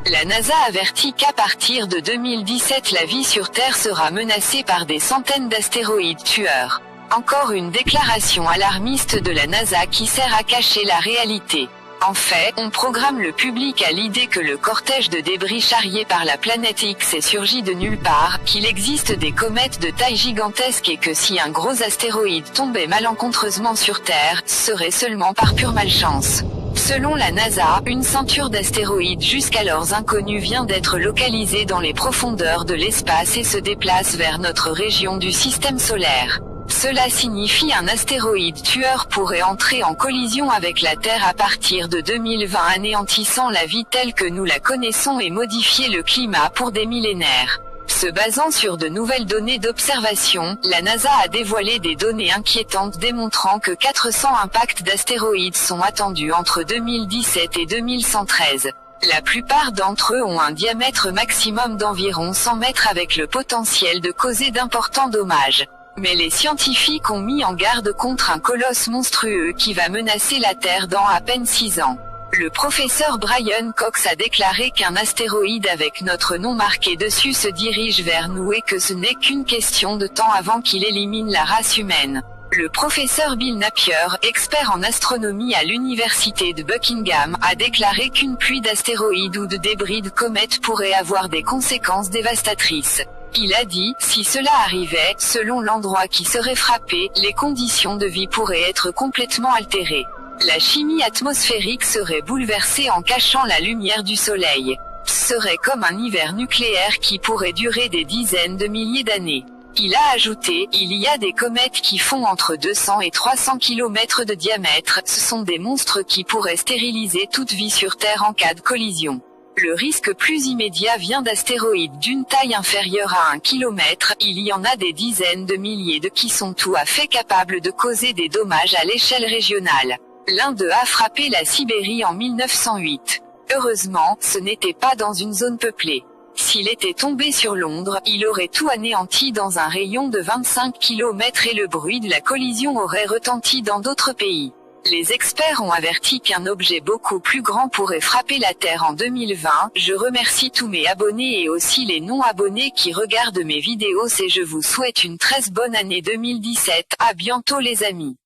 La NASA avertit qu'à partir de 2017 la vie sur Terre sera menacée par des centaines d'astéroïdes tueurs. Encore une déclaration alarmiste de la NASA qui sert à cacher la réalité. En fait, on programme le public à l'idée que le cortège de débris charriés par la planète X est surgi de nulle part, qu'il existe des comètes de taille gigantesque et que si un gros astéroïde tombait malencontreusement sur Terre, ce serait seulement par pure malchance. Selon la NASA, une ceinture d'astéroïdes jusqu'alors inconnue vient d'être localisée dans les profondeurs de l'espace et se déplace vers notre région du système solaire. Cela signifie un astéroïde tueur pourrait entrer en collision avec la Terre à partir de 2020 anéantissant la vie telle que nous la connaissons et modifier le climat pour des millénaires. Se basant sur de nouvelles données d'observation, la NASA a dévoilé des données inquiétantes démontrant que 400 impacts d'astéroïdes sont attendus entre 2017 et 2113. La plupart d'entre eux ont un diamètre maximum d'environ 100 mètres avec le potentiel de causer d'importants dommages. Mais les scientifiques ont mis en garde contre un colosse monstrueux qui va menacer la Terre dans à peine 6 ans. Le professeur Brian Cox a déclaré qu'un astéroïde avec notre nom marqué dessus se dirige vers nous et que ce n'est qu'une question de temps avant qu'il élimine la race humaine. Le professeur Bill Napier, expert en astronomie à l'université de Buckingham, a déclaré qu'une pluie d'astéroïdes ou de débris de comètes pourrait avoir des conséquences dévastatrices. Il a dit, si cela arrivait, selon l'endroit qui serait frappé, les conditions de vie pourraient être complètement altérées. La chimie atmosphérique serait bouleversée en cachant la lumière du soleil. Ce serait comme un hiver nucléaire qui pourrait durer des dizaines de milliers d'années. Il a ajouté, il y a des comètes qui font entre 200 et 300 km de diamètre, ce sont des monstres qui pourraient stériliser toute vie sur Terre en cas de collision. Le risque plus immédiat vient d'astéroïdes d'une taille inférieure à 1 km, il y en a des dizaines de milliers de qui sont tout à fait capables de causer des dommages à l'échelle régionale. L'un d'eux a frappé la Sibérie en 1908. Heureusement, ce n'était pas dans une zone peuplée. S'il était tombé sur Londres, il aurait tout anéanti dans un rayon de 25 km et le bruit de la collision aurait retenti dans d'autres pays. Les experts ont averti qu'un objet beaucoup plus grand pourrait frapper la Terre en 2020. Je remercie tous mes abonnés et aussi les non-abonnés qui regardent mes vidéos et je vous souhaite une très bonne année 2017. À bientôt les amis.